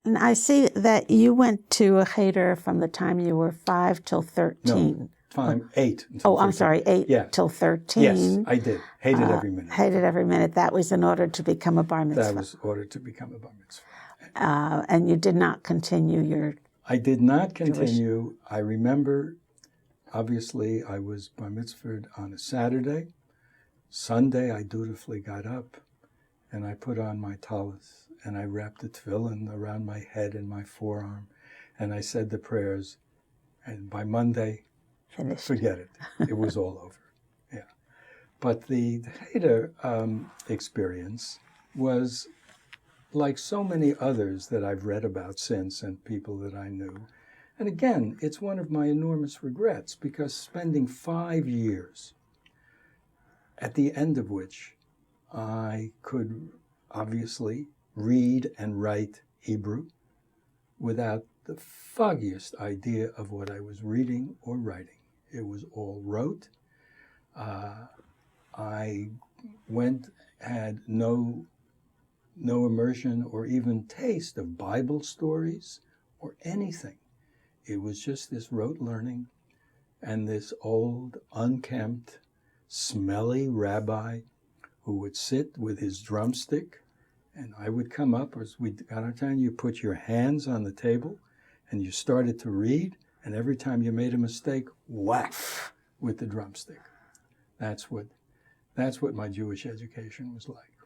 And I see that you went to a Kheyder from the time you were 5 till 13. No, 8. Oh, I'm sorry, 8 till 13. Yes, I did. Hated every minute. Hated every minute. That was in order to become a bar mitzvah. That was in order to become a bar mitzvah. And you did not continue your... I did not continue. I remember, obviously, I was bar mitzvahed on a Saturday. Sunday, I dutifully got up and I put on my talis and I wrapped the tefillin around my head and my forearm and I said the prayers. And by Monday, Finished. Forget it. It was all over. Yeah. But the Kheyder experience was like so many others that I've read about since and people that I knew. And again, it's one of my enormous regrets because spending 5 years, at the end of which I could obviously read and write Hebrew without the foggiest idea of what I was reading or writing. It was all rote. I had no immersion or even taste of Bible stories or anything. It was just this rote learning and this old, unkempt, smelly rabbi who would sit with his drumstick and I would come up, as we got our time, you put your hands on the table and you started to read, and every time you made a mistake, whack with the drumstick. That's what my Jewish education was like.